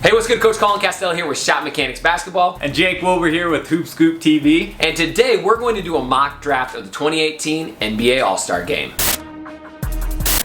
Hey, what's good? Coach Colin Castell here with Shot Mechanics Basketball. And Jake Wilbur here with Hoop Scoop TV. And today we're going to do a mock draft of the 2018 NBA All-Star Game.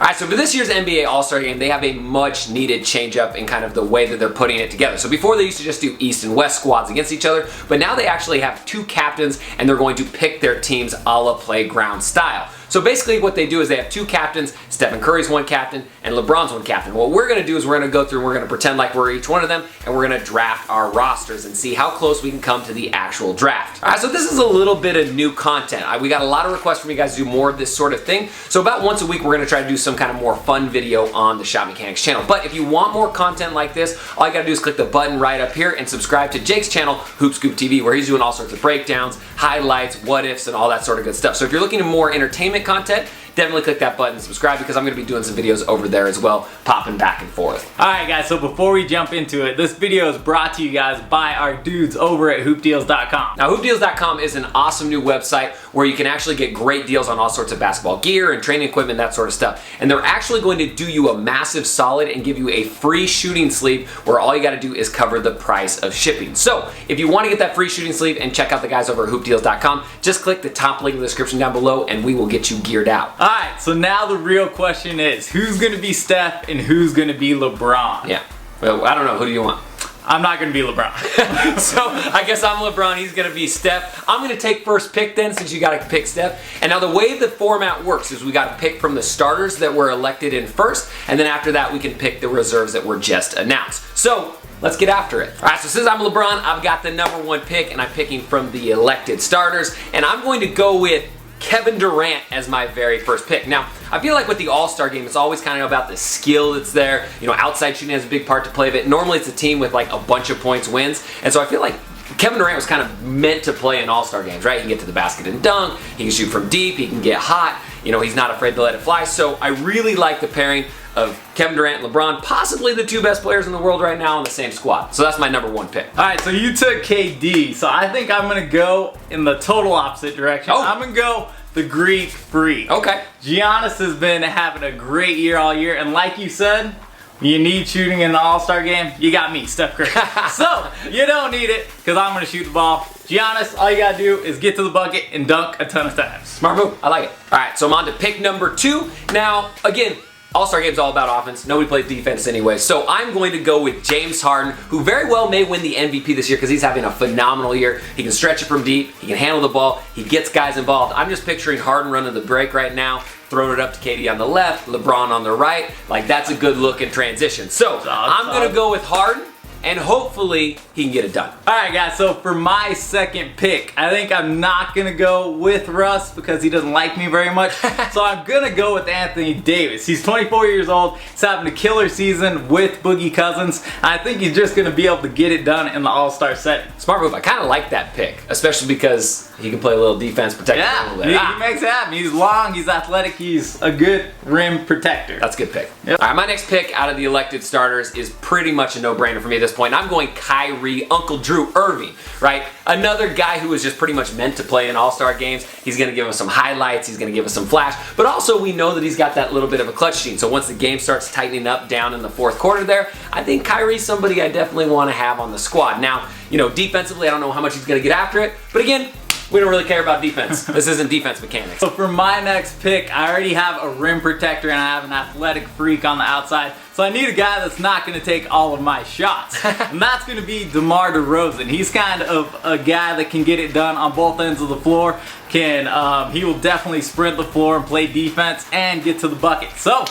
Alright, so for this year's NBA All-Star Game, they have a much needed change up in kind of the way that they're putting it together. So before they used to just do East and West squads against each other, but now they actually have two captains and they're going to pick their teams a la playground style. So basically what they do is they have two captains, Stephen Curry's one captain and LeBron's one captain. What we're going to do is we're going to go through and we're going to pretend like we're each one of them and we're going to draft our rosters and see how close we can come to the actual draft. Alright, so this is a little bit of new content. We got a lot of requests from you guys to do more of this sort of thing. So about once a week we're going to try to do some kind of more fun video on the Shot Mechanics channel. But if you want more content like this, all you got to do is click the button right up here and subscribe to Jake's channel, Hoop Scoop TV, where he's doing all sorts of breakdowns, highlights, what ifs, and all that sort of good stuff. So if you're looking for more entertainment content, definitely click that button and subscribe because I'm going to be doing some videos over there as well, popping back and forth. Alright guys, so before we jump into it, this video is brought to you guys by our dudes over at hoopdeals.com. Now hoopdeals.com is an awesome new website where you can actually get great deals on all sorts of basketball gear and training equipment, that sort of stuff. And they're actually going to do you a massive solid and give you a free shooting sleeve where all you got to do is cover the price of shipping. So if you want to get that free shooting sleeve and check out the guys over at hoopdeals.com, just click the top link in the description down below and we will get you geared out. Alright, so now the real question is, who's going to be Steph and who's going to be LeBron? Yeah, well, I don't know, who do you want? I'm not going to be LeBron. So I guess I'm LeBron, he's going to be Steph. I'm going to take first pick then since you got to pick Steph. And now the way the format works is we got to pick from the starters that were elected in first, and then after that we can pick the reserves that were just announced. So let's get after it. All right, so since I'm LeBron, I've got the #1 pick and I'm picking from the elected starters, and I'm going to go with Kevin Durant as my very first pick. Now, I feel like with the All-Star game, it's always kind of about the skill that's there. You know, outside shooting has a big part to play of it. Normally it's a team with like a bunch of points wins. And so I feel like Kevin Durant was kind of meant to play in All-Star games, right? He can get to the basket and dunk, he can shoot from deep, he can get hot, you know, he's not afraid to let it fly. So I really like the pairing of Kevin Durant and LeBron, possibly the two best players in the world right now on the same squad. So that's my #1 pick. Alright, so you took KD, so I think I'm going to go in the total opposite direction. Oh. I'm going to go the Greek Freak. Okay. Giannis has been having a great year all year, and like you said, you need shooting in the All-Star game, you got me, Steph Curry. So, you don't need it, because I'm going to shoot the ball. Giannis, all you got to do is get to the bucket and dunk a ton of times. Smart move, I like it. Alright, so I'm on to pick #2. Now, again, All-Star Game's all about offense. Nobody plays defense anyway. So I'm going to go with James Harden, who very well may win the MVP this year because he's having a phenomenal year. He can stretch it from deep. He can handle the ball. He gets guys involved. I'm just picturing Harden running the break right now, throwing it up to KD on the left, LeBron on the right. Like, that's a good look in transition. So I'm going to go with Harden, and hopefully he can get it done. Alright guys, so for my second pick, I think I'm not going to go with Russ because he doesn't like me very much. So I'm going to go with Anthony Davis. He's 24 years old. He's having a killer season with Boogie Cousins. I think he's just going to be able to get it done in the All-Star setting. Smart move. I kind of like that pick, especially because he can play a little defense, protect a little bit. He makes it happen. He's long, he's athletic, he's a good rim protector. That's a good pick. Yep. All right, my next pick out of the elected starters is pretty much a no-brainer for me at this point. I'm going Kyrie, Uncle Drew Irving, right? Another guy who is just pretty much meant to play in All-Star games. He's going to give us some highlights, he's going to give us some flash, but also we know that he's got that little bit of a clutch gene. So once the game starts tightening up down in the fourth quarter there, I think Kyrie's somebody I definitely want to have on the squad. Now, you know, defensively, I don't know how much he's going to get after it, but again, we don't really care about defense. This isn't defense mechanics. So for my next pick, I already have a rim protector and I have an athletic freak on the outside. So I need a guy that's not going to take all of my shots. And that's going to be DeMar DeRozan. He's kind of a guy that can get it done on both ends of the floor. He will definitely sprint the floor and play defense and get to the bucket. So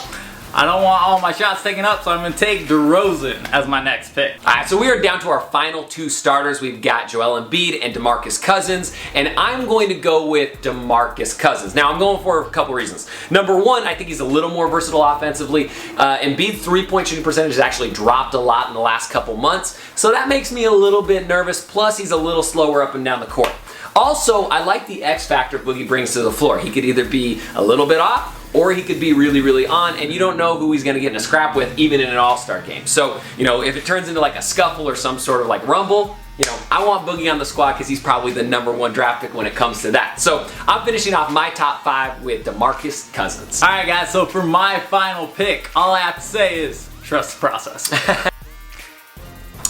I don't want all my shots taken up, so I'm going to take DeRozan as my next pick. Alright, so we are down to our final two starters. We've got Joel Embiid and DeMarcus Cousins, and I'm going to go with DeMarcus Cousins. Now, I'm going for a couple reasons. #1, I think he's a little more versatile offensively. Embiid's three-point shooting percentage has actually dropped a lot in the last couple months, so that makes me a little bit nervous, plus he's a little slower up and down the court. Also, I like the X factor Boogie brings to the floor. He could either be a little bit off, or he could be really, really on, and you don't know who he's going to get in a scrap with, even in an All-Star game. So, you know, if it turns into like a scuffle or some sort of like rumble, you know, I want Boogie on the squad because he's probably the #1 draft pick when it comes to that. So I'm finishing off my top 5 with DeMarcus Cousins. All right, guys, so for my final pick, all I have to say is trust the process.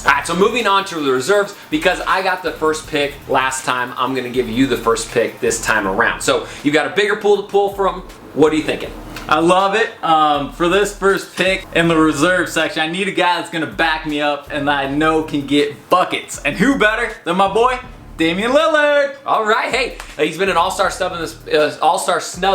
Alright, so moving on to the reserves, because I got the first pick last time, I'm going to give you the first pick this time around. So you've got a bigger pool to pull from. What are you thinking? I love it. For this first pick in the reserve section, I need a guy that's going to back me up and that I know can get buckets. And who better than my boy, Damian Lillard. All right, hey, he's been an all-star snub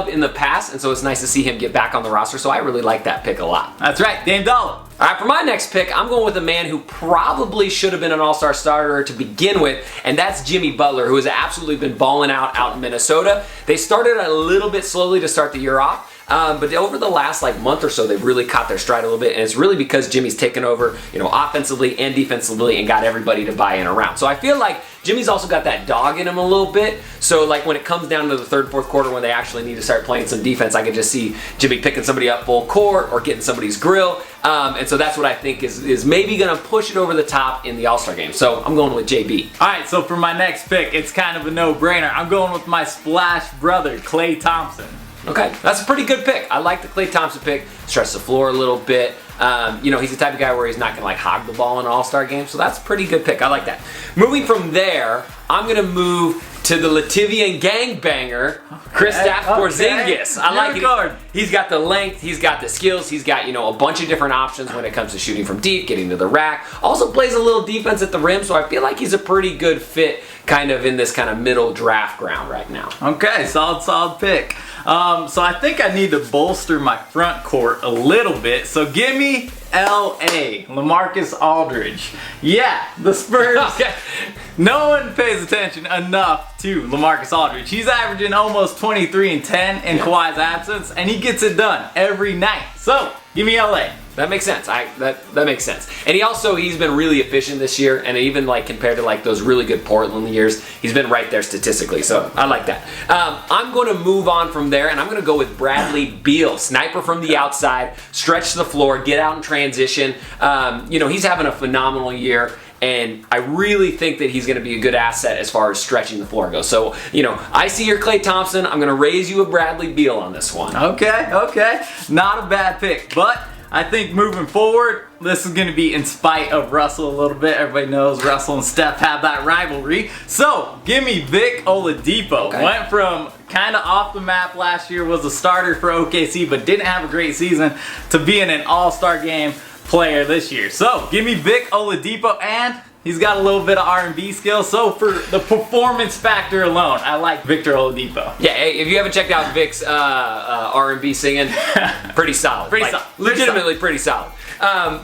in the past, and so it's nice to see him get back on the roster, so I really like that pick a lot. That's right, Dame Dollar. All right, for my next pick, I'm going with a man who probably should have been an all-star starter to begin with, and that's Jimmy Butler, who has absolutely been balling out in Minnesota. They started a little bit slowly to start the year off, but over the last month or so, they've really caught their stride a little bit, and it's really because Jimmy's taken over, offensively and defensively, and got everybody to buy in around. So I feel like Jimmy's also got that dog in him a little bit. So when it comes down to the third, fourth quarter, when they actually need to start playing some defense, I can just see Jimmy picking somebody up full court or getting somebody's grill. And so that's what I think is maybe going to push it over the top in the All-Star game. So I'm going with JB. All right, so for my next pick, it's kind of a no-brainer. I'm going with my splash brother, KLAY Thompson. Okay, that's a pretty good pick. I like the KLAY Thompson pick. Stretch the floor a little bit. He's the type of guy where he's not gonna hog the ball in an all-star game, so that's a pretty good pick. I like that. Moving from there, I'm gonna move to the Latvian gangbanger, KRISTAPS Porzingis. I like it. He's got the length, he's got the skills, he's got a bunch of different options when it comes to shooting from deep, getting to the rack. Also plays a little defense at the rim, so I feel like he's a pretty good fit kind of in this kind of middle draft ground right now. Okay, solid pick. So I think I need to bolster my front court a little bit. So give me LA, LaMarcus Aldridge. Yeah, the Spurs. Okay. No one pays attention enough to LaMarcus Aldridge. He's averaging almost 23 and 10 in Kawhi's absence, and he gets it done every night. So give me LA. That makes sense. That makes sense. And he's been really efficient this year, and even compared to those really good Portland years, he's been right there statistically. So I like that. I'm going to move on from there, and I'm going to go with Bradley Beal, sniper from the outside, stretch the floor, get out in transition. He's having a phenomenal year. And I really think that he's going to be a good asset as far as stretching the floor goes. So, I see your KLAY Thompson. I'm going to raise you a Bradley Beal on this one. Okay. Not a bad pick. But I think moving forward, this is going to be in spite of Russell a little bit. Everybody knows Russell and Steph have that rivalry. So, give me Vic Oladipo. Okay. Went from kind of off the map last year, was a starter for OKC, but didn't have a great season, to being an all-star game player this year. So give me Vic Oladipo, and he's got a little bit of R&B skills. So for the performance factor alone, I like Victor Oladipo. Yeah, if you haven't checked out Vic's R&B singing, pretty solid. Legitimately pretty solid.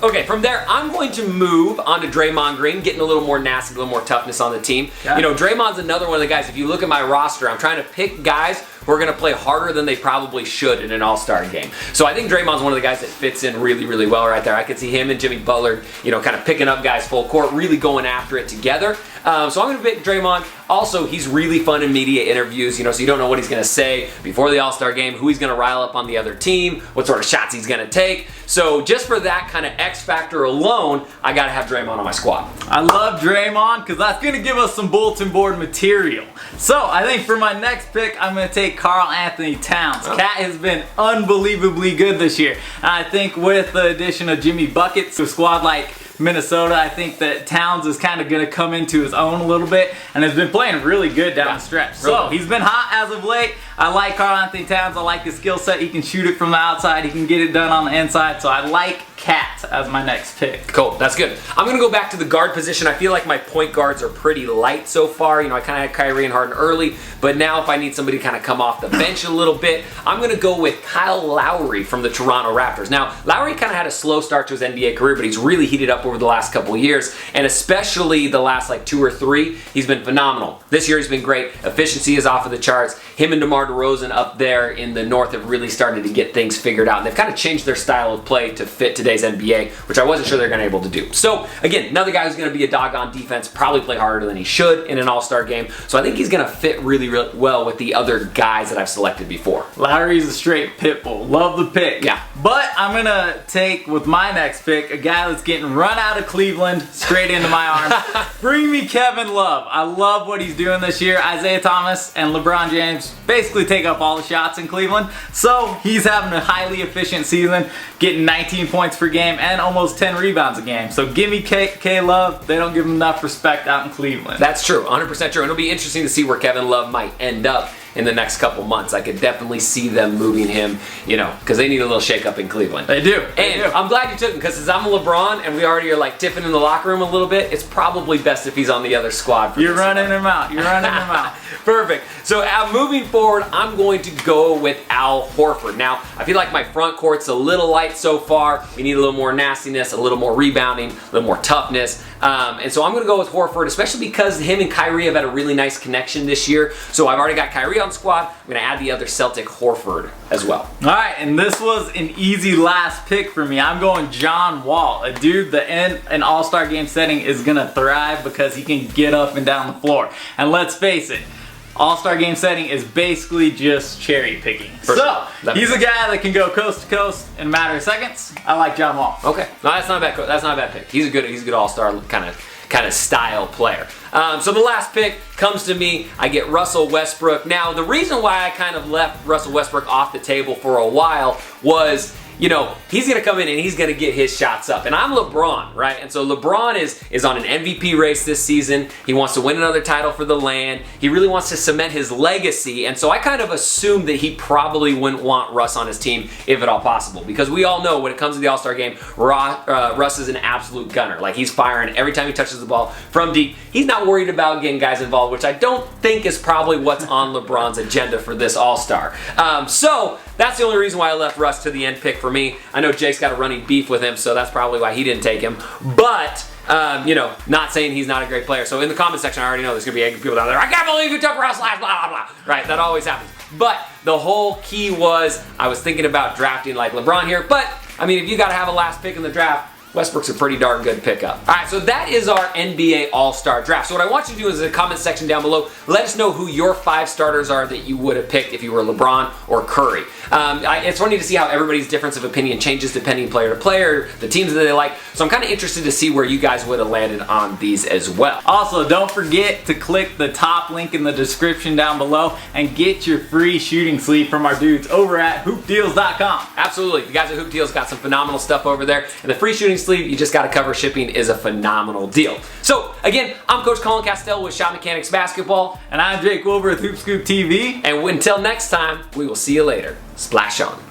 Okay, from there, I'm going to move on to Draymond Green, getting a little more nasty, a little more toughness on the team. Okay. Draymond's another one of the guys, if you look at my roster, I'm trying to pick guys who are going to play harder than they probably should in an all-star game. So I think Draymond's one of the guys that fits in really, really well right there. I could see him and Jimmy Butler, kind of picking up guys full court, really going after it together. So I'm going to pick Draymond. Also, he's really fun in media interviews, so you don't know what he's going to say before the All-Star game, who he's going to rile up on the other team, what sort of shots he's going to take. So just for that kind of X factor alone, I got to have Draymond on my squad. I love Draymond because that's going to give us some bulletin board material. So I think for my next pick, I'm going to take Karl Anthony Towns. Cat has been unbelievably good this year. And I think with the addition of Jimmy Buckets to a squad like Minnesota, I think that Towns is kind of going to come into his own a little bit and has been playing really good down the stretch. So he's been hot as of late. I like Karl Anthony Towns. I like his skill set. He can shoot it from the outside. He can get it done on the inside. So I like Cat as my next pick. Cool, that's good. I'm going to go back to the guard position. I feel like my point guards are pretty light so far. I kind of had Kyrie and Harden early, but now if I need somebody to kind of come off the bench a little bit, I'm going to go with Kyle Lowry from the Toronto Raptors. Now, Lowry kind of had a slow start to his NBA career, but he's really heated up over the last couple of years, and especially the last 2 or 3, he's been phenomenal. This year he's been great. Efficiency is off of the charts. Him and DeMar DeRozan up there in the North have really started to get things figured out, and they've kind of changed their style of play to fit today's NBA, which I wasn't sure they're going to be able to do. So, again, another guy who's going to be a dog on defense, probably play harder than he should in an all-star game, so I think he's going to fit really, really well with the other guys that I've selected before. Lowry's a straight pit bull. Love the pick. Yeah. But I'm going to take, with my next pick, a guy that's getting run out of Cleveland straight into my arms. Bring me Kevin Love. I love what he's doing this year. Isaiah Thomas and LeBron James basically basically take up all the shots in Cleveland. So he's having a highly efficient season, getting 19 points per game and almost 10 rebounds a game. So give me K Love. They don't give him enough respect out in Cleveland. That's true, 100% true. And it'll be interesting to see where Kevin Love might end up in the next couple months. I could definitely see them moving him, you know, because they need a little shake up in Cleveland. They do. And I'm glad you took him, because since I'm a LeBron and we already are like tiffing in the locker room a little bit, it's probably best if he's on the other squad. You're running him out. You're running him out. Perfect. So moving forward, I'm going to go with Al Horford. Now, I feel like my front court's a little light so far. We need a little more nastiness, a little more rebounding, a little more toughness. And so I'm going to go with Horford, especially because him and Kyrie have had a really nice connection this year. So I've already got Kyrie on the squad. I'm going to add the other Celtic, Horford, as well. All right, and this was an easy last pick for me. I'm going John Wall, a dude that in an all-star game setting is going to thrive because he can get up and down the floor. And let's face it, all-star game setting is basically just cherry picking. So, he's a guy that can go coast to coast in a matter of seconds. I like John Wall. Okay, no, that's not a bad pick. He's a good all-star kind of style player. So the last pick comes to me. I get Russell Westbrook. Now, the reason why I kind of left Russell Westbrook off the table for a while was, you know, he's going to come in and he's going to get his shots up. And I'm LeBron, right? And so LeBron is on an MVP race this season. He wants to win another title for the land. He really wants to cement his legacy. And so I kind of assumed that he probably wouldn't want Russ on his team if at all possible. Because we all know when it comes to the All-Star game, Russ is an absolute gunner. Like, he's firing every time he touches the ball from deep. He's not worried about getting guys involved, which I don't think is probably what's on LeBron's agenda for this All-Star. So that's the only reason why I left Russ to the end pick for me. I know Jake's got a running beef with him, so that's probably why he didn't take him. But, you know, not saying he's not a great player. So in the comment section, I already know there's going to be angry people down there. I can't believe you took Russ last, blah, blah, blah. Right, that always happens. But the whole key was I was thinking about drafting like LeBron here. But, I mean, if you got to have a last pick in the draft, Westbrook's a pretty darn good pickup. All right, so that is our NBA All-Star Draft. So what I want you to do is in the comment section down below, let us know who your 5 starters are that you would have picked if you were LeBron or Curry. It's funny to see how everybody's difference of opinion changes depending player to player, the teams that they like. So I'm kind of interested to see where you guys would have landed on these as well. Also, don't forget to click the top link in the description down below and get your free shooting sleeve from our dudes over at hoopdeals.com. Absolutely. The guys at Hoop Deals got some phenomenal stuff over there. And the free shooting sleeve, you just got to cover shipping, is a phenomenal deal. So again, I'm Coach Colin Castell with Shot Mechanics Basketball. And I'm Jake Wilbur with Hoop Scoop TV. And until next time, we will see you later. Splash on.